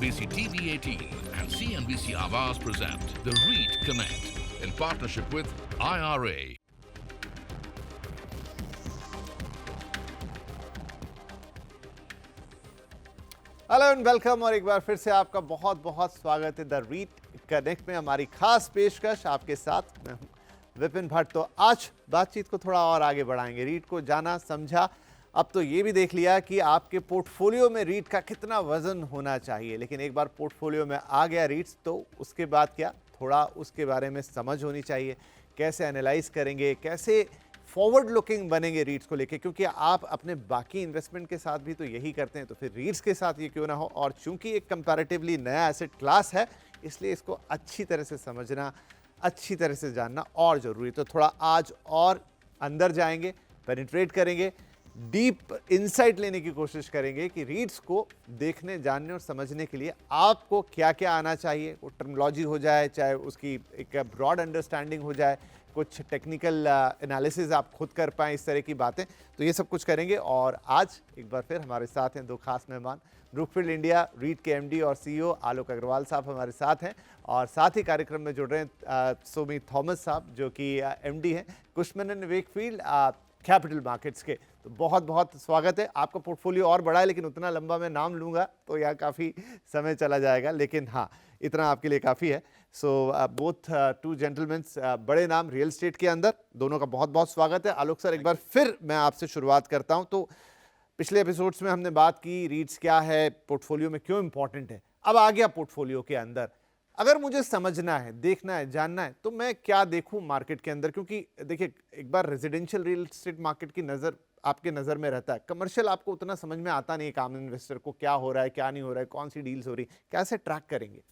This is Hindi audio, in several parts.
CNBC TV18 and CNBC Awaaz present The REIT Connect in partnership with IRA. Hello and welcome और एक बार फिर से आपका बहुत बहुत स्वागत है द रीट कनेक्ट में। हमारी खास पेशकश आपके साथ मैं हूं विपिन भट्ट। तो आज बातचीत को थोड़ा और आगे बढ़ाएंगे, रीट को जाना समझा, अब तो ये भी देख लिया कि आपके पोर्टफोलियो में रीट का कितना वजन होना चाहिए। लेकिन एक बार पोर्टफोलियो में आ गया रीट्स तो उसके बाद क्या, थोड़ा उसके बारे में समझ होनी चाहिए, कैसे एनालाइज करेंगे, कैसे फॉरवर्ड लुकिंग बनेंगे रीट्स को लेके, क्योंकि आप अपने बाकी इन्वेस्टमेंट के साथ भी तो यही करते हैं, तो फिर रीट्स के साथ ये क्यों ना हो। और चूंकि एक कंपैरेटिवली नया एसेट क्लास है, इसलिए इसको अच्छी तरह से समझना, अच्छी तरह से जानना और ज़रूरी। तो थोड़ा आज और अंदर जाएंगे, पेनिट्रेट करेंगे, डीप इंसाइट लेने की कोशिश करेंगे कि रीट्स को देखने, जानने और समझने के लिए आपको क्या क्या आना चाहिए। वो टर्मिनोलॉजी हो जाए, चाहे उसकी एक ब्रॉड अंडरस्टैंडिंग हो जाए, कुछ टेक्निकल एनालिसिस आप खुद कर पाएँ, इस तरह की बातें, तो ये सब कुछ करेंगे। और आज एक बार फिर हमारे साथ हैं दो खास मेहमान, ब्रुकफील्ड इंडिया रीट के एमडी और सीईओ आलोक अग्रवाल साहब हमारे साथ हैं, और साथ ही कार्यक्रम में जुड़ रहे हैं सोमी थॉमस साहब जो कि एमडी हैं कुशमन वेकफील्ड कैपिटल मार्केट्स के। तो बहुत बहुत स्वागत है। आपका पोर्टफोलियो और बड़ा है, लेकिन उतना लंबा मैं नाम लूँगा तो यहाँ काफ़ी समय चला जाएगा, लेकिन हाँ, इतना आपके लिए काफ़ी है। सो बोथ टू जेंटलमैन्स, बड़े नाम रियल एस्टेट के अंदर, दोनों का बहुत बहुत स्वागत है। आलोक सर, एक बार फिर मैं आपसे शुरुआत करता हूँ। तो पिछले एपिसोड्स में हमने बात की रीट्स क्या है, पोर्टफोलियो में क्यों इंपॉर्टेंट है। अब आ गया पोर्टफोलियो के अंदर, अगर मुझे समझना है, देखना है, जानना है, तो मैं क्या देखूं मार्केट के अंदर। क्योंकि देखिए, एक बार रेजिडेंशियल रियल एस्टेट मार्केट की नज़र आपके नज़र में रहता है, कमर्शियल आपको उतना समझ में आता नहीं है, कॉमन इन्वेस्टर को क्या हो रहा है, क्या नहीं हो रहा है, कौन सी डील्स हो रही, कैसे ट्रैक करेंगे।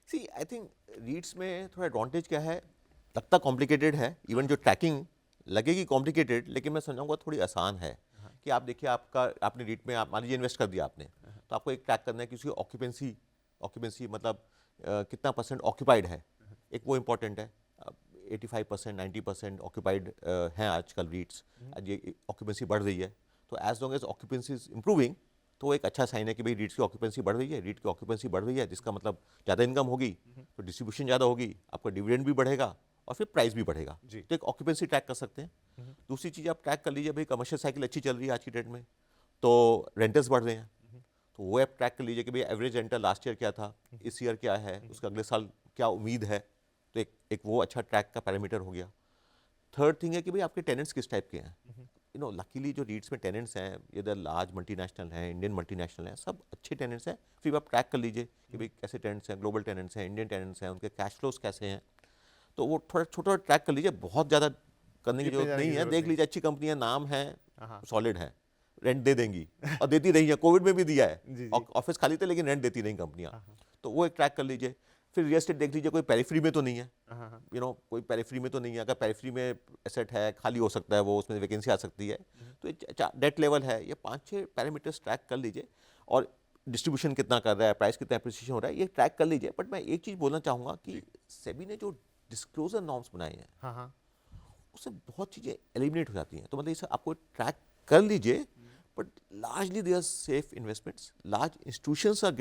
सी आई थिंक रीट्स में थोड़ा एडवांटेज क्या है, लगता कॉम्प्लिकेटेड है, इवन जो ट्रैकिंग लगेगी कॉम्प्लिकेटेड, लेकिन मैं समझाऊंगा थोड़ी आसान है। कि आप देखिए, आपने रीट में आप मान लीजिए इन्वेस्ट कर दिया आपने, तो आपको एक ट्रैक करना है कि उसकी ऑक्यूपेंसी मतलब कितना परसेंट ऑक्यूपाइड है, एक वो इंपॉर्टेंट है। 85% 90% ऑक्यूपाइड हैं आजकल रीट्स, आज ये ऑक्यूपेंसी बढ़ रही है, तो as long as occupancy is improving, तो एक अच्छा साइन है कि भाई रीट्स की ऑक्यूपेंसी बढ़ रही है। रीट की ऑक्यूपेंसी बढ़ रही है जिसका मतलब ज़्यादा इनकम होगी, तो डिस्ट्रीब्यूशन ज़्यादा होगी, आपका डिविडेंड भी बढ़ेगा और फिर प्राइस भी बढ़ेगा। तो एक ऑक्यूपेंसी ट्रैक कर सकते हैं। दूसरी चीज़ आप ट्रैक कर लीजिए, भाई कमर्शियल साइकिल अच्छी चल रही है आज की डेट में, तो रेंटल्स बढ़ रहे हैं, तो वो आप ट्रैक कर लीजिए कि भाई एवरेज रेंटल लास्ट ईयर क्या था, इस ईयर क्या है, उसका अगले साल क्या उम्मीद है, तो एक वो अच्छा ट्रैक का पैरामीटर हो गया। थर्ड थिंग है कि भाई आपके टेनेंट्स किस टाइप के हैं। लकीली जो रीट्स में टेनेंट्स हैं, ये लार्ज मल्टीनेशनल हैं, इंडियन मल्टीनेशनल हैं, सब अच्छे टेनेंट्स हैं। फिर आप ट्रैक कर लीजिए कि भाई कैसे टेनेंट्स हैं, ग्लोबल टेनेंट्स हैं, इंडियन टेनेंट्स हैं, उनके कैश फ्लोज कैसे हैं, तो वो थोड़ा छोटा ट्रैक कर लीजिए, बहुत ज़्यादा करने की जरूरत नहीं है। देख लीजिए अच्छी कंपनियां, नाम है, सॉलिड है, रेंट दे देंगी और देती रही है, कोविड में भी दिया है, ऑफिस खाली थे लेकिन रेंट देती रही कंपनियां, तो वो एक ट्रैक कर लीजिए। फिर रियल एस्टेट देख लीजिए, कोई पेरिफेरी में तो नहीं है, कोई पेरिफेरी में तो नहीं है। अगर पेरिफेरी में एसेट है, खाली हो सकता है वो, उसमें वैकेंसी आ सकती है, तो डेट लेवल है, ये 5-6 पैरामीटर्स ट्रैक कर लीजिए, और डिस्ट्रीब्यूशन कितना कर रहा है, प्राइस कितना एप्रिसिएशन हो रहा है, ये ट्रैक कर लीजिए। बट मैं एक चीज़ बोलना चाहूँगा कि सेबी ने जो डिस्क्लोजर नॉर्म्स बनाए हैं, उससे बहुत चीज़ें एलिमिनेट हो जाती हैं, तो मतलब इसे आपको ट्रैक कर लीजिए। But largely they are safe investments, large institutions are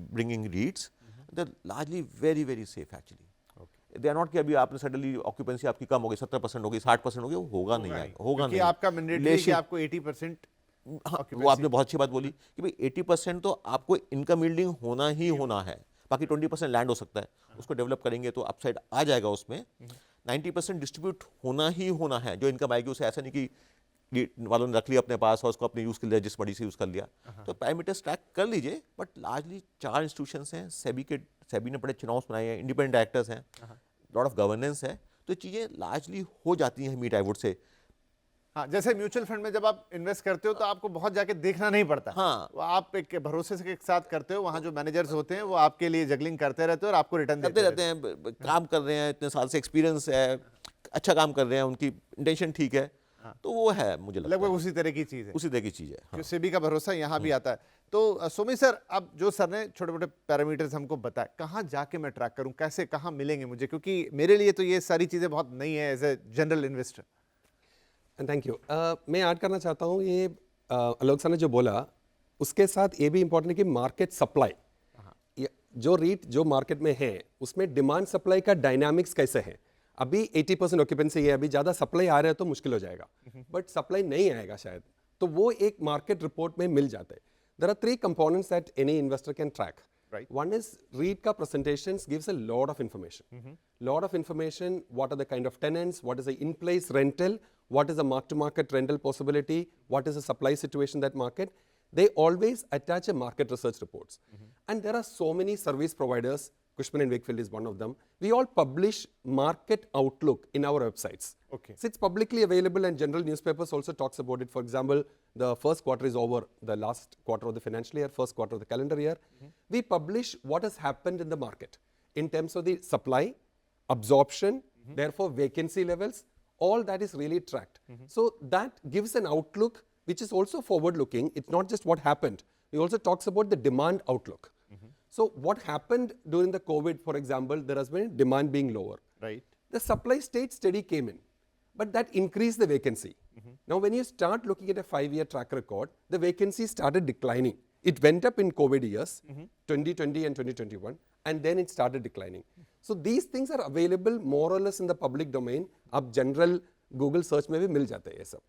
bringing REITs, they are largely very very safe actually. They are not कि अभी आपने सडनली ऑक्यूपेंसी आपकी कम हो गई, 70% हो गई, 60% हो गई, वो होगा नहीं, होगा नहीं। आपका मैंडेटरी है कि आपको 80%, वो आपने बहुत अच्छी बात बोली कि भाई 80% तो आपको इनकम यील्डिंग होना ही होना है, बाकी 20% लैंड हो सकता है, उसको डेवलप करेंगे तो अपसाइड आ जाएगा उसमें। 90% डिस्ट्रीब्यूट होना ही होना है, जो इनकम आएगी उसे ऐसा नहीं कि वालों ने रख लिया अपने पास और उसको अपने यूज़ के लिए जिस मर्जी से यूज़ कर लिया, तो पैरामीटर्स ट्रैक कर लीजिए। बट लार्जली 4 इंस्टीट्यूशंस हैं, सेबी ने बड़े चुनाव बनाए हैं, इंडिपेंडेंट डायरेक्टर्स हैं, लॉट ऑफ गवर्नेंस है, तो चीज़ें लार्जली हो जाती हैं मीट आई वुड से। हाँ, जैसे म्यूचुअल फंड में जब आप इन्वेस्ट करते हो तो आपको बहुत जाके देखना नहीं पड़ता। हाँ, वो आप एक भरोसे के साथ करते हो, वहाँ जो मैनेजर्स होते हैं वो आपके लिए जगलिंग करते रहते हैं और आपको रिटर्न देते रहते हैं। काम कर रहे हैं, इतने साल से एक्सपीरियंस है, अच्छा काम कर रहे हैं, उनकी इंटेंशन ठीक है, तो वो है, मुझे लगता है लगभग उसी तरह की चीज़ है, उसी तरह की चीज़ है। सेबी का भरोसा यहाँ भी आता है। तो सोमी सर, अब जो सर ने छोटे मोटे पैरामीटर्स हमको बताए, कहाँ जाके मैं ट्रैक करूँ, कैसे, कहाँ मिलेंगे मुझे, क्योंकि मेरे लिए तो ये सारी चीज़ें बहुत नई है as a general investor. Thank you. मैं ऐड करना चाहता हूँ, ये आलोक सर ने जो बोला उसके साथ ये भी इम्पोर्टेंट है कि मार्केट सप्लाई, जो रीट जो मार्केट में है उसमें डिमांड सप्लाई का डायनामिक्स कैसे है. अभी 80% ऑक्यूपेंसी है, अभी ज़्यादा सप्लाई आ रहा है तो मुश्किल हो जाएगा, बट सप्लाई नहीं आएगा शायद, तो वो एक मार्केट रिपोर्ट में मिल जाता है. There are 3 components that any investor can track. Right. One is REIT ka presentations gives a lot of information. Lot of information, what are the kind of tenants, what is the in-place rental, what is the mark-to-market rental possibility, what is the supply situation that market. They always attach a market research reports. And there are so many service providers, Cushman and Wakefield is one of them. We all publish market outlook in our websites. Okay. So it's publicly available and general newspapers also talks about it. For example, the first quarter is over, the last quarter of the financial year, first quarter of the calendar year. We publish what has happened in the market in terms of the supply, absorption, therefore vacancy levels, all that is really tracked. So that gives an outlook which is also forward looking. It's not just what happened. It also talks about the demand outlook. So what happened during the COVID, for example, there has been demand being lower. Right. The supply stayed steady came in, but that increased the vacancy. Now when you start looking at a 5-year track record, the vacancy started declining. It went up in COVID years, 2020 and 2021, and then it started declining. So these things are available more or less in the public domain. Ab general Google search में भी मिल जाते हैं ये सब.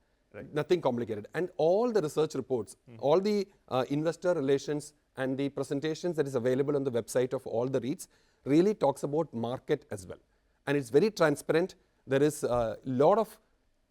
Nothing complicated. And all the research reports, all the investor relations and the presentations that is available on the website of all the REITs really talks about market as well. And it's very transparent. There is a lot of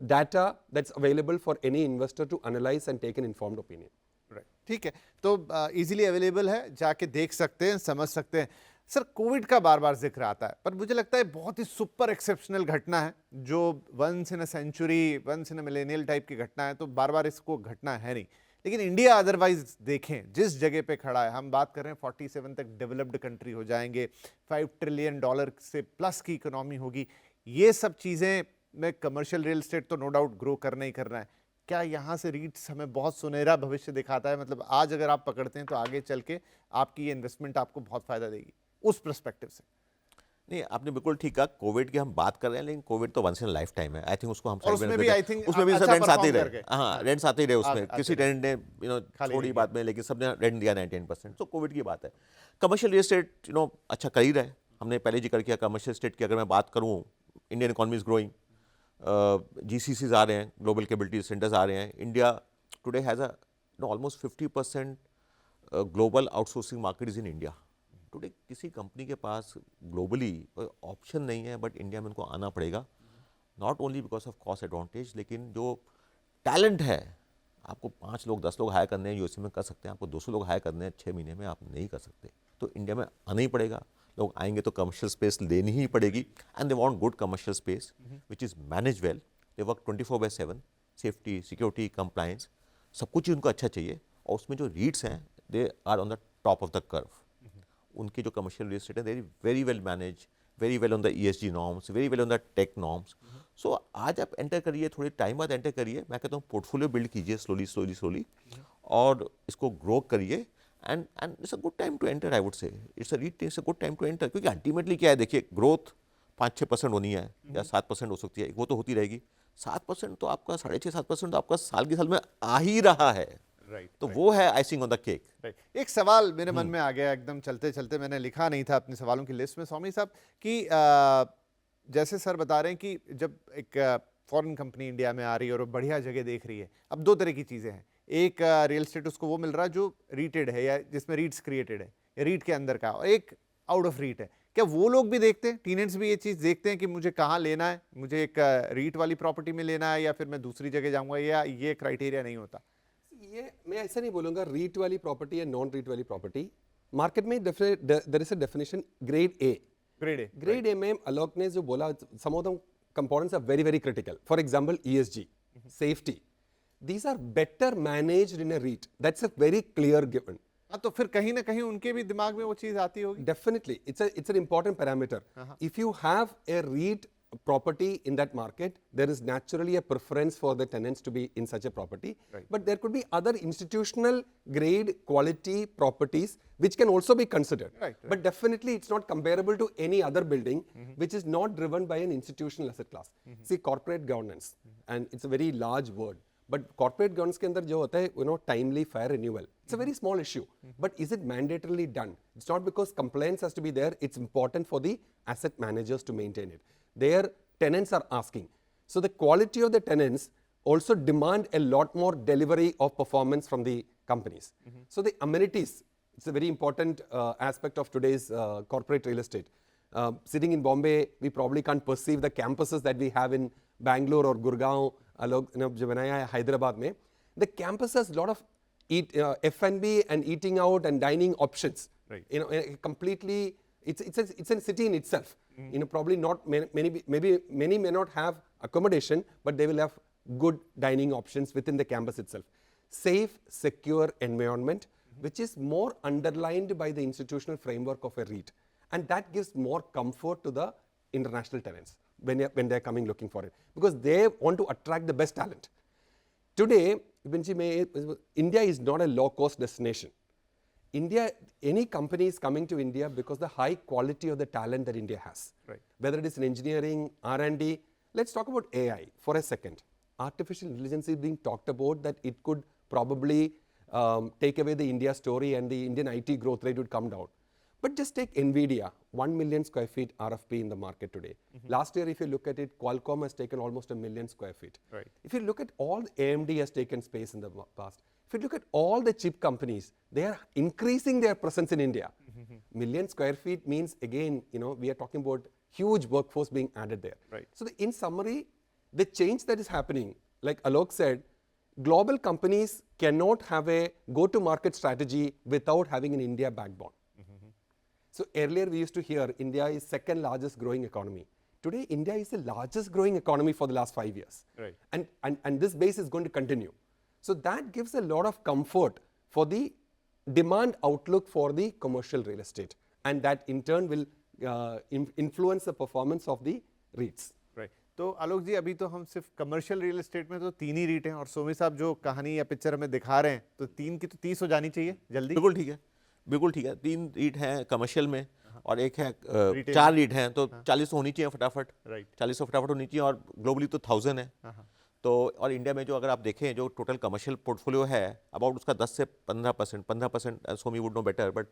data that's available for any investor to analyze and take an informed opinion. Right. ठीक है, तो इजीली अवेलेबल है, जाके देख सकते हैं, समझ सकते हैं. सर, कोविड का बार बार जिक्र आता है, पर मुझे लगता है बहुत ही सुपर एक्सेप्शनल घटना है, जो once in a century, once in a millennial type की घटना है, तो बार बार इसको घटना है नहीं. लेकिन इंडिया अदरवाइज देखें जिस जगह पे खड़ा है, हम बात कर रहे हैं 47 तक डेवलप्ड कंट्री हो जाएंगे, $5 ट्रिलियन से प्लस की इकोनॉमी होगी. ये सब चीज़ें में कमर्शियल रियल एस्टेट तो नो डाउट ग्रो करना ही करना है. क्या यहाँ से रीट्स हमें बहुत सुनहरा भविष्य दिखाता है? मतलब आज अगर आप पकड़ते हैं तो आगे चल के आपकी ये इन्वेस्टमेंट आपको बहुत फायदा देगी उस पर्सपेक्टिव से. नहीं, आपने बिल्कुल ठीक कहा. कोविड की हम बात कर रहे हैं, लेकिन कोविड तो वंस इन लाइफ टाइम है. आई थिंक उसको हम उसमें भी आई थिंक उसमें भी सब अच्छा रेंट्स आते ही परफॉर्म रहे. करके. हाँ, रेंट्स आते ही रहे उसमें. किसी टेनेंट ने थोड़ी नहीं बात में, लेकिन सबने रेंट दिया 99%. तो कोविड की बात है. कमर्शियल रियल एस्टेट अच्छा कर ही रहा है. हमने पहले जिक्र किया कमर्शियल एस्टेट की. अगर मैं बात करूँ, Indian economy is growing, GCCs आ रहे हैं, ग्लोबल कैपिटल सेंटर्स आ रहे हैं. India today has almost 50% global outsourcing market is in India. Today किसी कंपनी के पास ग्लोबली कोई ऑप्शन नहीं है, बट इंडिया में उनको आना पड़ेगा. Not only because of cost advantage, लेकिन जो टैलेंट है, आपको 5 लोग 10 लोग हायर करने हैं यूएसए में कर सकते हैं, आपको 200 लोग हायर करने हैं 6 महीने में, आप नहीं कर सकते. तो इंडिया में आना ही पड़ेगा. लोग आएंगे तो कमर्शियल स्पेस लेनी ही पड़ेगी. And they want good commercial space which is manage well. They work 24/7, safety, security, compliance, सब कुछ ही उनको अच्छा चाहिए. और उसमें जो रीट्स हैं, they are on the top of the curve. उनके जो कमर्शियल रियल एस्टेट है, they very well manage, very well on the ESG norms, very well on the tech norms. So आज आप एंटर करिए, थोड़े टाइम बाद एंटर करिए. मैं कहता हूँ पोर्टफोलियो बिल्ड कीजिए स्लोली, और इसको ग्रो करिए. And it's a good time to enter. I would say it's a good time to enter. क्योंकि अल्टीमेटली क्या है, देखिए, ग्रोथ 5-6% होनी है या 7% हो सकती है, वो तो होती रहेगी. 7% तो आपका 6.5-7% तो आपका साल के साल में आ ही रहा है. राइट. तो वो है आइसिंग ऑन द केक. एक सवाल मेरे मन में आ गया एकदम चलते चलते, मैंने लिखा नहीं था अपने सवालों की लिस्ट में, स्वामी साहब, कि जैसे सर बता रहे हैं कि जब एक फॉरेन कंपनी इंडिया में आ रही है और बढ़िया जगह देख रही है, अब 2 तरह की चीज़ें हैं. एक रियल एस्टेट उसको वो मिल रहा है जो रीटेड है या जिसमें रीट्स क्रिएटेड है या रीट के अंदर का, और एक आउट ऑफ रीट है. क्या वो लोग भी देखते हैं, टीनेंट्स भी ये चीज़ देखते हैं कि मुझे कहाँ लेना है, मुझे एक रीट वाली प्रॉपर्टी में लेना है या फिर मैं दूसरी जगह जाऊँगा, या ये क्राइटेरिया नहीं होता? ये मैं ऐसा नहीं बोलूँगा रीट वाली प्रॉपर्टी या नॉन रीट वाली प्रॉपर्टी. मार्केट में there is a definition grade A. Grade A में आलोक ने जो बोला, some of the components are very very critical. For example ESG, safety, these are better managed in a REIT. That's a very clear given. हाँ, तो फिर कहीं ना कहीं उनके भी दिमाग में वो चीज़ आती होगी. Definitely, it's an important parameter. If you have a REIT property in that market, there is naturally a preference for the tenants to be in such a property. Right. But there could be other institutional grade quality properties which can also be considered. Right. But definitely it's not comparable to any other building which is not driven by an institutional asset class. See, corporate governance, and it's a very large word. But corporate governance के अंदर जो होता है, timely fair renewal. It's a very small issue. But is it mandatorily done? It's not because compliance has to be there. It's important for the asset managers to maintain it. Their tenants are asking. So the quality of the tenants also demand a lot more delivery of performance from the companies. So the amenities, it's a very important aspect of today's corporate real estate. Sitting in Bombay, we probably can't perceive the campuses that we have in Bangalore or Gurgaon, जो बनाया है हैदराबाद में. The campus has a lot of F&B and eating out and dining options. Right. Completely, it's a city in itself. Probably not many may not have accommodation, but they will have good dining options within the campus itself. Safe, secure environment, which is more underlined by the institutional framework of a REIT. And that gives more comfort to the international tenants when they're coming looking for it. Because they want to attract the best talent. Today, India is not a low-cost destination. Any company is coming to India because the high quality of the talent that India has. Right. Whether it is in engineering, R&D. Let's talk about AI for a second. Artificial intelligence is being talked about that it could probably take away the India story and the Indian IT growth rate would come down. But just take NVIDIA, 1 million square feet RFP in the market today. Last year, if you look at it, Qualcomm has taken almost 1 million square feet. Right. If you look at all, AMD has taken space in the past. If you look at all the chip companies, they are increasing their presence in India. Million square feet means, again, we are talking about huge workforce being added there. Right. So in summary, the change that is happening, like Alok said, global companies cannot have a go-to-market strategy without having an India backbone. So earlier we used to hear India is second largest growing economy. Today India is the largest growing economy for the last 5 years. Right. And this base is going to continue. So that gives a lot of comfort for the demand outlook for the commercial real estate. And that in turn will influence the performance of the REITs. Right तो आलोक जी अभी तो हम सिर्फ कमर्शियल रियल एस्टेट में तो 3 ही रीट हैं और सोमी साहब जो कहानी या पिक्चर हमें दिखा रहे हैं तो 3 की तो 30 हो जानी चाहिए जल्दी. बिल्कुल ठीक है, बिल्कुल ठीक है. 3 रीट हैं कमर्शियल में और एक है 4 रीट हैं तो 40 होनी चाहिए फटाफट. राइट. 40 फटाफट होनी चाहिए और ग्लोबली तो 1000 है. तो और इंडिया में जो अगर आप देखें जो टोटल कमर्शियल पोर्टफोलियो है अबाउट उसका 10 से 15%, सोमी वुड नो बेटर बट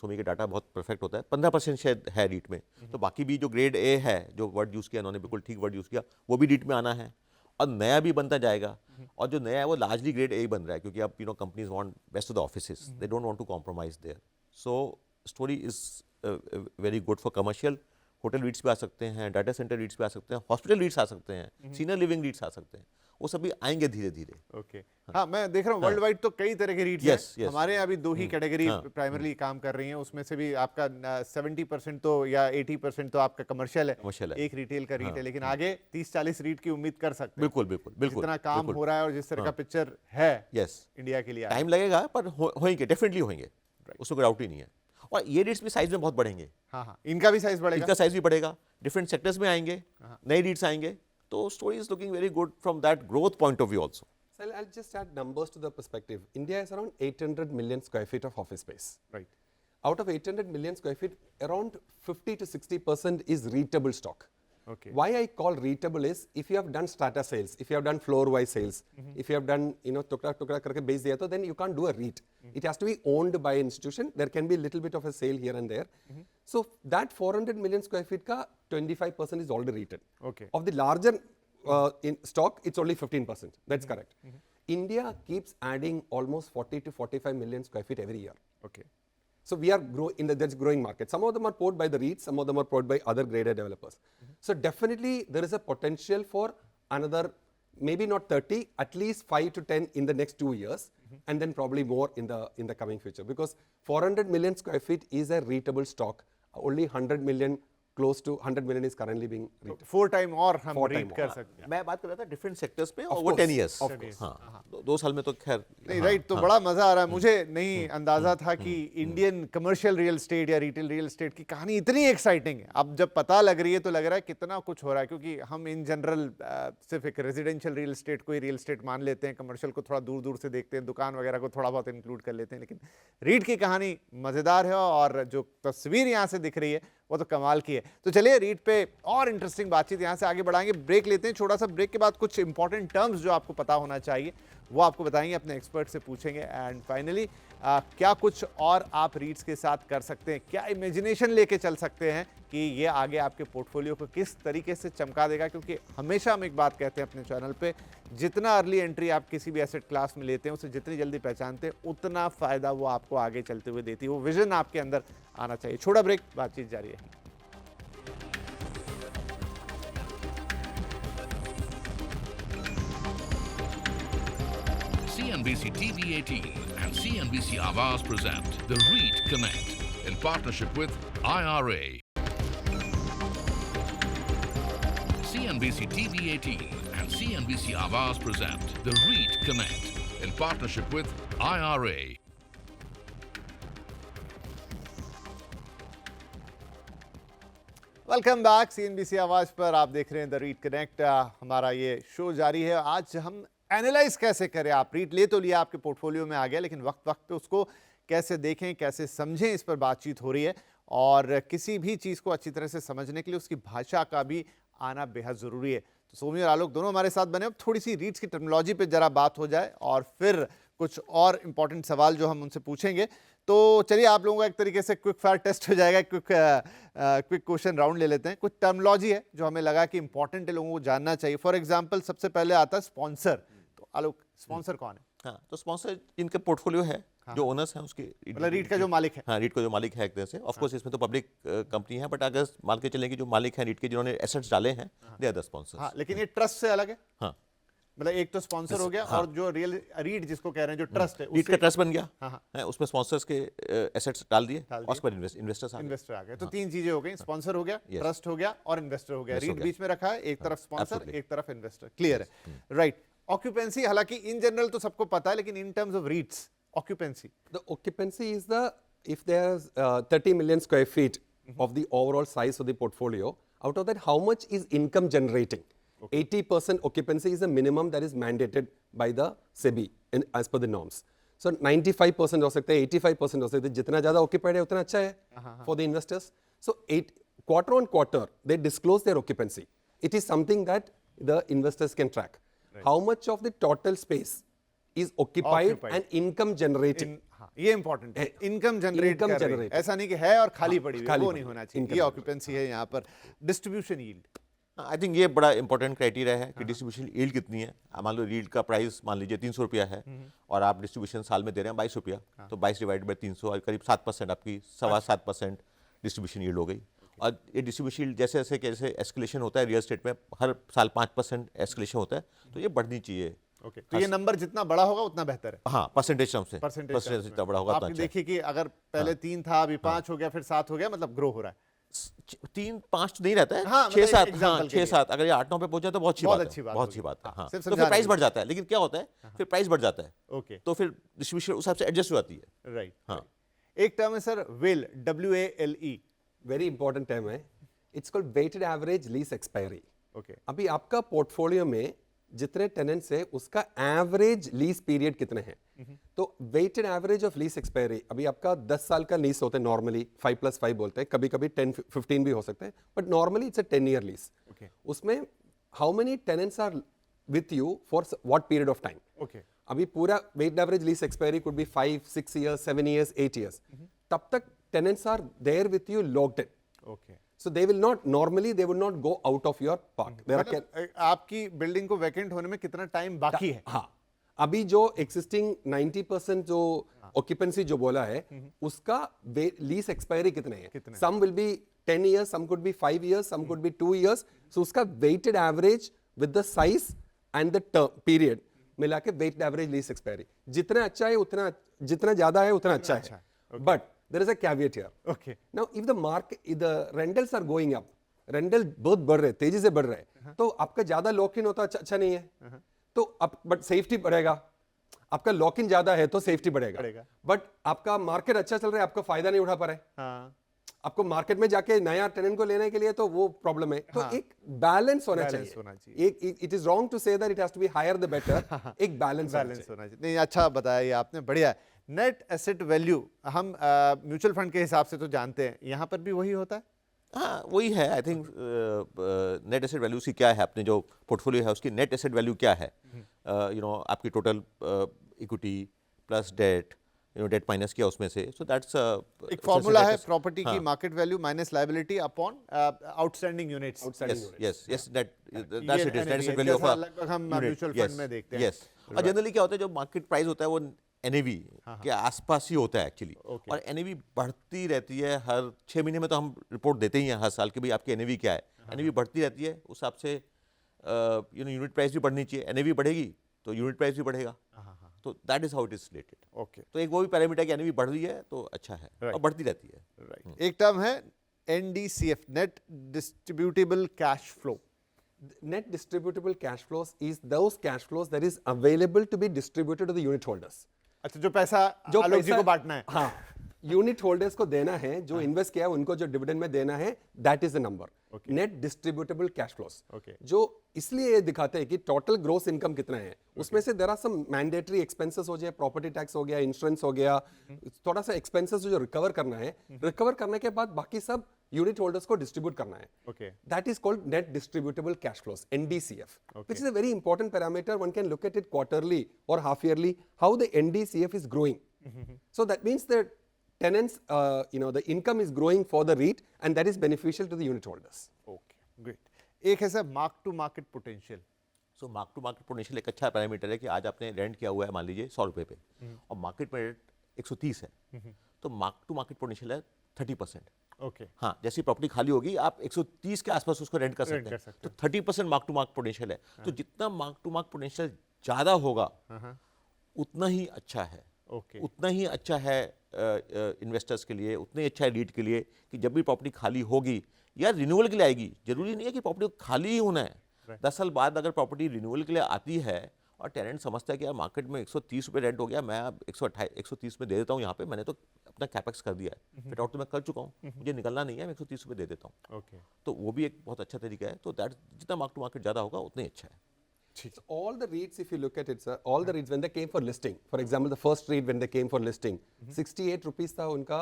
सोमी के डाटा बहुत परफेक्ट होता है, 15% शायद है रीट में. तो बाकी भी जो ग्रेड ए है जो वर्ड यूज़ किया उन्होंने बिल्कुल ठीक वर्ड यूज़ किया वो भी रीट में आना है और नया भी बनता जाएगा. और जो नया है वो लार्जली ग्रेड ए बन रहा है क्योंकि अब companies want best of the offices, they don't want to compromise there. So story is very good for commercial. Hotel REITs पे आ सकते हैं, डाटा सेंटर रीट्स पे आ सकते हैं, हॉस्पिटल रीट्स आ सकते हैं, सीनियर लिविंग रीट्स आ सकते हैं, वो सभी आएंगे धीरे धीरे. ओके. हाँ मैं देख रहा हूँ वर्ल्ड वाइड तो कई तरह के रीट्स हैं. हमारे यहाँ अभी 2 ही कैटेगरी प्राइमरली काम कर रही हैं, उसमें से भी आपका 70% तो या 80% तो आपका कमर्शियल है, एक रिटेल का रीट है, लेकिन आगे 30-40 रीट की उम्मीद कर सकते हैं. बिल्कुल बिल्कुल बिल्कुल जितना काम हो रहा है और जिस तरह का पिक्चर है इंडिया के लिए टाइम लगेगा पर होंगे, डेफिनेटली होंगे, उसमें कोई डाउट ही नहीं है. और ये रीट्स भी साइज में बहुत बढ़ेंगे. हाँ इनका भी साइज बढ़ेगा, इनका साइज भी बढ़ेगा, डिफरेंट सेक्टर्स में आएंगे, नए रीट्स आएंगे. तो story is looking very good from that growth point of view also. So I'll just add numbers to the perspective. India is around 800 million square feet of office space. Right. Out of 800 million square feet, around 50 to 60% is REITable stock. Okay. Why I call REITable is if you have done strata sales, if you have done floor-wise sales, if you have done tukra karke base diya to, then you can't do a REIT. It has to be owned by an institution. There can be a little bit of a sale here and there. So that 400 million square feet ka 25% is already REITed. Okay. Of the larger in stock, it's only 15%. That's correct. India keeps adding almost 40 to 45 million square feet every year. Okay. So we are that's growing market. Some of them are poured by the REITs, some of them are poured by other graded developers. So definitely there is a potential for another, maybe not 30, at least 5 to 10 in the next 2 years, and then probably more in the coming future. Because 400 million square feet is a REITable stock. Only 100 million, close to 100 million is currently being REITed. 4 time और हम रीट कर सकते हैं. मैं बात कर रहा था डिफरेंट सेक्टर्स पे और वो 10 इयर्स. हाँ 2 साल में तो खैर नहीं. राइट. तो बड़ा मजा आ रहा है. मुझे नहीं अंदाजा था कि इंडियन कमर्शियल रियल एस्टेट या रिटेल रियल एस्टेट की कहानी इतनी एक्साइटिंग है. अब जब पता लग रही है तो लग रहा है कितना कुछ हो रहा है, क्योंकि हम इन जनरल सिर्फ एक रेजिडेंशियल रियल एस्टेट को ही रियल एस्टेट मान लेते हैं, कमर्शियल को थोड़ा दूर दूर से देखते हैं, दुकान वगैरह को थोड़ा बहुत इंक्लूड कर लेते हैं, लेकिन रीट की कहानी मजेदार है और जो तस्वीर यहाँ से दिख रही है वो तो कमाल की है। तो चलिए रीट पे और इंटरेस्टिंग बातचीत यहाँ से आगे बढ़ाएंगे, ब्रेक लेते हैं छोटा सा। ब्रेक के बाद कुछ इंपॉर्टेंट टर्म्स जो आपको पता होना चाहिए वो आपको बताएंगे, अपने एक्सपर्ट से पूछेंगे। एंड फाइनली क्या कुछ और आप रीट्स के साथ कर सकते हैं, क्या इमेजिनेशन लेके चल सकते हैं कि ये आगे आपके पोर्टफोलियो को किस तरीके से चमका देगा। क्योंकि हमेशा हम एक बात कहते हैं अपने चैनल पे, जितना अर्ली एंट्री आप किसी भी एसेट क्लास में लेते हैं उसे जितनी जल्दी पहचानते हैं उतना फ़ायदा वो आपको आगे चलते हुए देती है। वो विजन आपके अंदर आना चाहिए। छोटा ब्रेक, बातचीत जारी है। CNBC TV18 and CNBC Awaaz present the REIT Connect in partnership with IRA. CNBC TV18 and CNBC Awaaz present the REIT Connect in partnership with IRA. Welcome back. CNBC आवाज पर आप देख रहे हैं द रीट कनेक्ट। हमारा ये शो जारी है। आज हम एनालाइज कैसे करें, आप रीट ले तो लिया, आपके पोर्टफोलियो में आ गया, लेकिन वक्त वक्त पे उसको कैसे देखें, कैसे समझें, इस पर बातचीत हो रही है। और किसी भी चीज़ को अच्छी तरह से समझने के लिए उसकी भाषा का भी आना बेहद ज़रूरी है। तो सोमी और आलोक दोनों हमारे साथ बने। अब थोड़ी सी रीट्स की टर्मिनोलॉजी पे ज़रा बात हो जाए और फिर कुछ और इम्पॉर्टेंट सवाल जो हम उनसे पूछेंगे। तो चलिए आप लोगों का एक तरीके से क्विक फायर टेस्ट हो जाएगा, क्विक क्वेश्चन राउंड ले लेते हैं। कुछ टर्मिनोलॉजी है जो हमें लगा कि इंपॉर्टेंट है, लोगों को जानना चाहिए। फॉर एग्जांपल सबसे पहले आता है स्पॉन्सर। तो आलोक, स्पॉन्सर कौन है? हाँ, तो स्पॉन्सर इनका पोर्टफोलियो है, जो ओनर्स हैं उसके, मतलब रीट का जो मालिक है। हाँ, रीट का जो मालिक है एक तरह से। ऑफ कोर्स इसमें तो पब्लिक कंपनी है, बट अगर मान के चलें कि जो मालिक हैं रीट के, जिन्होंने एसेट्स डाले हैं, दे आर द स्पॉन्सर्स। हाँ, लेकिन ये ट्रस्ट से अलग है। हाँ, मतलब एक तो स्पॉन्सर हो गया, और जो रियल रीट जिसको कह रहे हैं जो ट्रस्ट है, रीट का ट्रस्ट बन गया हाँ, हाँ। है, उसमें स्पॉन्सर्स के एसेट्स डाल दिए और उसके बाद इन्वेस्टर्स आ गए। इन्वेस्टर आ गए। तो तीन चीजें हो गई, स्पॉन्सर हो गया, ट्रस्ट हो गया और इन्वेस्टर हो गया। रीट बीच में रखा है, एक तरफ स्पॉन्सर, एक तरफ इन्वेस्टर। क्लियर है, राइट। ऑक्यूपेंसी, हालांकि इन जनरल तो सबको पता है, लेकिन in terms of रीट्स occupancy, The occupancy is if there's 30 million square feet of the overall size of the portfolio, out of that, how much is income generating? 80% occupancy is the minimum that is mandated by the SEBI as per the norms. So 95% हो सकता है, 85% हो सकता है। जितना ज़्यादा occupied है उतना अच्छा है for the investors. So quarter on quarter, they disclose their occupancy. It is something that the investors can track. How much of the total space is occupied and income generating? ये इंपॉर्टेंट है, इनकम जनरेट कर रही है। ऐसा नहीं कि है और खाली पड़ी हुई है, वो नहीं होना चाहिए। ये ऑक्यूपेंसी है यहाँ पर। डिस्ट्रीब्यूशन यील्ड, आई थिंक ये बड़ा इंपॉर्टेंट क्राइटेरिया है कि डिस्ट्रीब्यूशन यील्ड कितनी है। मान लो यील्ड का प्राइस मान लीजिए 300 रुपया है और आप डिस्ट्रीब्यूशन साल में दे रहे हैं 22 रुपया, तो 22 डिवाइड बाई 300 और करीब 7%, आपकी 7.25% डिस्ट्रीब्यूशन यील्ड हो गई। और ये डिस्ट्रीब्यूशन यील्ड जैसे जैसे एस्केलेशन होता है रियल एस्टेट में, हर साल 5% एस्केलेशन होता है, तो ये बढ़नी चाहिए। ओके, तो ये नंबर जितना बड़ा होगा उतना बेहतर है। हाँ, परसेंटेज टर्म से, परसेंटेज जितना बड़ा होगा उतना आप अच्छा है। देखिए कि अगर पहले 3 था, अभी 5 हो गया, फिर 7 हो गया, मतलब ग्रो हो रहा है। 3-5 तो नहीं रहता है, हाँ, 6-7, मतलब हाँ 6-7, अगर ये 8-9 पे पहुंच जाए तो बहुत अच्छी बात है, बहुत अच्छी बात है। हाँ, सिर्फ तो फिर प्राइस बढ़ जाता है, लेकिन क्या होता है, फिर प्राइस बढ़ जाता है, ओके, तो फिर डिस्ट्रीब्यूशन उस हिसाब से एडजस्ट हो जाती है। राइट। हाँ, एक टर्म है sir well, WALE। Very important term है। It's called weighted average lease expiry. Okay, अभी आपका पोर्टफोलियो में जितने टेनेंट्स है उसका एवरेज लीज पीरियड कितने हैं? तो weighted average of lease expiry, अभी आपका 10 साल का लीज होता है नॉर्मली, 5+5 बोलते हैं, कभी कभी 10-15 भी हो सकते हैं, but normally it's a 10 year lease. उसमें how many tenants are with you for what period of time? Okay, अभी पूरा weighted average lease expiry could be 5-6 years, 7 years, 8 years. तब तक tenants are there with you locked in. Okay, So they will not, normally they will not go out of your park. There are मतलब आपकी बिल्डिंग को वैकेंट होने में कितना टाइम बाकी है? हाँ, अभी जो एक्सिस्टिंग 90% जो ऑक्यूपेंसी जो बोला है, उसका लीज एक्सपायरी कितने हैं? सम will be 10 years, some could be 5 years, some could be 2 years. So उसका weighted average with the size and the term period मिला के वेटेड एवरेज लीज एक्सपायरी जितना अच्छा है उतना, जितना ज्यादा है उतना अच्छा है। But there is a caveat here. Okay. Now, if the market, if the rentals are going up, rental बहुत बढ़ रहे, तेजी से बढ़ रहे, तो आपका ज्यादा लॉक इन होता अच्छा नहीं है। तो अब बट सेफ्टी बढ़ेगा, आपका लॉक इन ज्यादा है तो सेफ्टी बढ़ेगा, बट आपका मार्केट अच्छा चल रहा है, आपका फायदा नहीं उठा पा रहे। हाँ, आपको मार्केट में जाके नया टेनेंट को लेने के लिए तो वो प्रॉब्लम है। तो एक बैलेंस होना चाहिए। एक it is wrong to say that it has to be higher the better. एक बैलेंस होना चाहिए। नहीं, अच्छा बताया ये आपने, बढ़िया है। नेट एसेट वैल्यू हम म्यूचुअल फंड के हिसाब से तो जानते हैं, यहाँ पर भी वही होता है? हाँ वही है I think net asset value की क्या है, अपने जो पोर्टफोलियो है उसकी नेट एसेट वैल्यू क्या है, आपकी total equity plus debt, debt minus किया उसमें से, सो दैट्स एक फॉर्मूला है प्रॉपर्टी की market value minus liability upon outstanding units. Yes that's it is net asset value of लगभग हम म्यूचुअल फंड में देखते हैं। यस, और जनरली क्या होता है जो मार्केट प्राइस होता है वो एनएवी के आसपास ही होता है एक्चुअली, और एनएवी बढ़ती रहती है हर 6 महीने में, तो हम रिपोर्ट देते ही हैं हर साल कि भाई आपकी एनएवी क्या है, एनएवी बढ़ती रहती है, उस हिसाब से यूनिट प्राइस भी बढ़नी चाहिए, एनएवी बढ़ेगी तो यूनिट प्राइस भी बढ़ेगा, तो that is how it is related. Okay, तो एक वो भी पैरामीटर कि एनएवी बढ़ रही है तो अच्छा है, और बढ़ती रहती है। राइट। एक टर्म है NDCF, net distributable cash flow. Net distributable cash flows is those cash flows that is available to be distributed to the unit holders. अच्छा, जो पैसा जो आलोक जी पैसा- को बांटना है। हाँ, यूनिट होल्डर्स को देना है, जो इन्वेस्ट किया है उनको जो डिविडेंड में देना है, that is the number, net distributable cash flows. जो इसलिए ये दिखाते हैं कि टोटल ग्रोस इनकम कितना है, उसमें से there are some mandatory expenses हो जाए, प्रॉपर्टी टैक्स हो गया, इंश्योरेंस हो गया, थोड़ा सा एक्सपेंसेस जो रिकवर करना है, रिकवर करने के बाद बाकी सब यूनिट होल्डर्स को डिस्ट्रीब्यूट करना है। Okay. That is called net distributable cash flows, NDCF, which is a very important parameter. One can look at it quarterly or half yearly, how the NDCF is growing. So that means that tenants, the income is growing for the REIT, and that is beneficial to the unit holders. Okay, great. एक है sir mark to market potential. So mark to market potential एक अच्छा पैरामीटर है कि आज आपने रेंट किया हुआ है मान लीजिए 100 रुपये पे, और मार्केट में रेट 130 है, तो मार्क टू मार्केट पोटेंशियल है 30%। ओके, हाँ, जैसी प्रॉपर्टी खाली होगी आप 130 के आसपास उसको रेंट कर सकते हैं, तो 30% मार्क टू मार्क पोटेंशियल है। तो जितना मार्क टू मार्क पोटेंशियल ज़्यादा होगा उतना ही अच्छा है, ओके, उतना ही अच्छा है इन्वेस्टर्स के लिए, उतना ही अच्छा है रीट के लिए, कि जब भी प्रॉपर्टी खाली होगी या रिन्यूअल के लिए आएगी, जरूरी नहीं है कि प्रॉपर्टी को खाली ही होना है। 10 साल बाद अगर प्रॉपर्टी रिन्यूअल के लिए आती है और टेनेंट समझता है कि यार मार्केट में 130 रुपये रेंट हो गया, मैं अब 130 में दे देता हूँ, यहाँ पे मैंने तो अपना कैपेक्स कर दिया है, फिट आउट तो मैं कर चुका हूँ, मुझे निकलना नहीं है, मैं 130 रुपये दे देता हूँ। ओके, तो वो भी एक बहुत अच्छा तरीका है। तो दैट जितना मार्क टू मार्केट ज़्यादा होगा उतना ही अच्छा है। So all the REITs, if you look at it, sir, all the REITs when they came for listing, for example, the first REIT when they came for listing, 68 rupees था उनका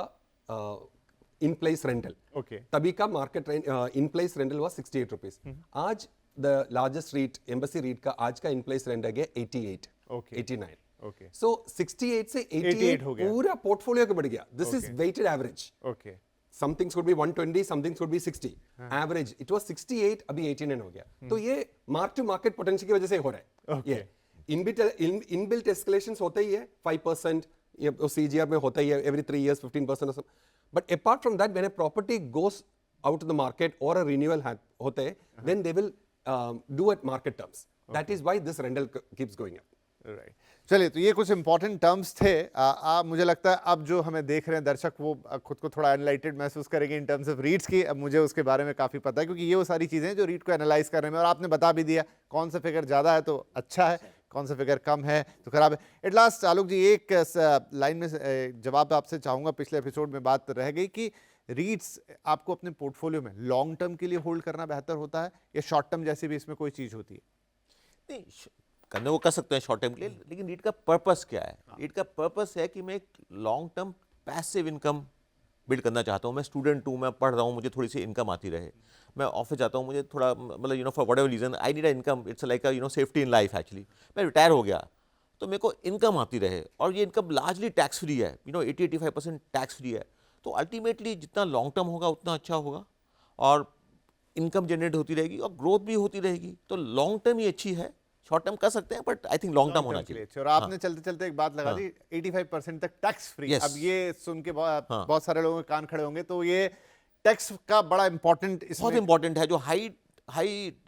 in place rental. Okay. तभी का market in place rental was 68 rupees. आज the largest REIT, Embassy REIT का आज का in place rent आ गया 88, Okay. 89. Okay. So 68 से 88 हो गया। पूरा portfolio का बढ़ गया. This is weighted average. Okay, Some things could be 120, some things could be 60. Average, it was 68, अभी 89 हो गया। तो ये मार्क टू मार्केट पोटेंशियल की वजह से हो रहा है। ये इनबिल्ट एस्केलेशंस होते ही है 5%, ये CGR में होता ही है every 3 years 15% or something. But apart from that, when a property goes out to the market or a renewal होते हैं, then they will do at market terms. That is why this rental keeps going up. Right. चलिए, तो ये कुछ इंपॉर्टेंट टर्म्स थे। मुझे लगता है अब जो हमें देख रहे हैं दर्शक वो खुद को थोड़ा एनालाइटेड महसूस करेंगे इन टर्म्स ऑफ रीट्स की। अब मुझे उसके बारे में काफ़ी पता है, क्योंकि ये वो सारी चीज़ें हैं जो रीट को एनालाइज करने में, और आपने बता भी दिया कौन सा फिगर ज़्यादा है तो अच्छा है, कौन सा फिगर कम है तो खराब है। एट लास्ट आलोक जी, एक लाइन में जवाब आपसे चाहूँगा, पिछले एपिसोड में बात रह गई कि रीट्स आपको अपने पोर्टफोलियो में लॉन्ग टर्म के लिए होल्ड करना बेहतर होता है या शॉर्ट टर्म जैसी भी इसमें कोई चीज़ होती है? नहीं, करने वो कर सकते हैं शॉर्ट टर्म के लिए, लेकिन रीट का पर्पस क्या है? रीट का पर्पस है कि मैं एक long term passive income build करना चाहता हूँ। मैं स्टूडेंट हूँ, मैं पढ़ रहा हूँ, मुझे थोड़ी सी इनकम आती रहे। मैं ऑफिस जाता हूँ, मुझे थोड़ा मतलब for whatever reason I need a income, it's like safety in life actually. मैं रिटायर हो गया तो मेरे को इनकम आती रहे, और ये इनकम लार्जली टैक्स फ्री है, 80-85% टैक्स फ्री है। तो अल्टीमेटली जितना लॉन्ग टर्म होगा उतना अच्छा होगा, और इनकम जनरेट होती रहेगी और ग्रोथ भी होती रहेगी। तो लॉन्ग टर्म ही अच्छी है, शॉर्ट टर्म कर सकते हैं, but I think long term होना चाहिए। और आपने चलते चलते एक बात लगा दी, 85% तक टैक्स फ्री। अब ये सुन के बहुत सारे लोगों के कान खड़े होंगे, तो ये टैक्स का बड़ा इंपॉर्टेंट, बहुत इंपॉर्टेंट है। जो हाई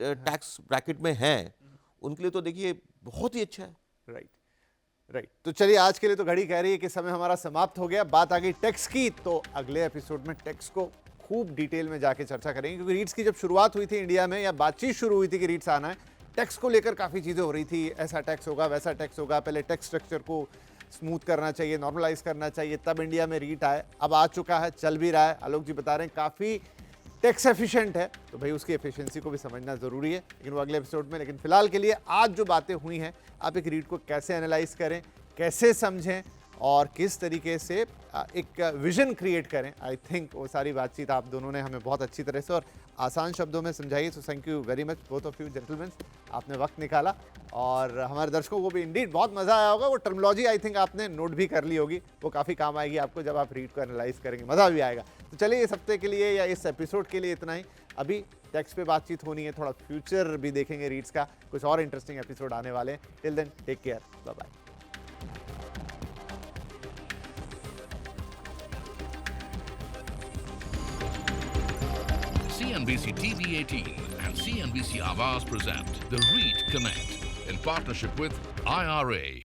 टैक्स ब्रैकेट में हैं उनके लिए तो देखिए बहुत ही अच्छा है। राइट। तो चलिए, आज के लिए तो घड़ी कह रही है कि समय हमारा समाप्त हो गया। बात आ गई टैक्स की, तो अगले एपिसोड में टैक्स को खूब डिटेल में जाके चर्चा करेंगे, क्योंकि रीट्स की जब शुरुआत हुई थी इंडिया में, या बातचीत शुरू हुई थी कि रीट्स आना है, टैक्स को लेकर काफ़ी चीज़ें हो रही थी। ऐसा टैक्स होगा, वैसा टैक्स होगा, पहले टैक्स स्ट्रक्चर को स्मूथ करना चाहिए, नॉर्मलाइज करना चाहिए, तब इंडिया में रीट आए। अब आ चुका है, चल भी रहा है। आलोक जी बता रहे हैं काफ़ी टैक्स एफिशिएंट है, तो भाई उसकी एफिशिएंसी को भी समझना ज़रूरी है, लेकिन वो अगले एपिसोड में। लेकिन फिलहाल के लिए आज जो बातें हुई हैं, आप एक रीट को कैसे एनालाइज करें, कैसे समझें, और किस तरीके से एक विजन क्रिएट करें। आई थिंक वो सारी बातचीत आप दोनों ने हमें बहुत अच्छी तरह से और आसान शब्दों में समझाई। So thank you very much both of you gentleman, आपने वक्त निकाला और हमारे दर्शकों को भी इंडीड बहुत मज़ा आया होगा। वो टर्मिनोलॉजी आई थिंक आपने नोट भी कर ली होगी, वो काफ़ी काम आएगी आपको जब आप रीड को एनालाइज करेंगे, मज़ा भी आएगा। तो चलिए इस हफ्ते के लिए या इस एपिसोड के लिए इतना ही। अभी टेक्स्ट पे बातचीत होनी है, थोड़ा फ्यूचर भी देखेंगे रीड्स का, कुछ और इंटरेस्टिंग एपिसोड आने वाले हैं। Till then take care, bye bye. CNBC TV 18 and CNBC Awaaz present the REIT Connect in partnership with IRA.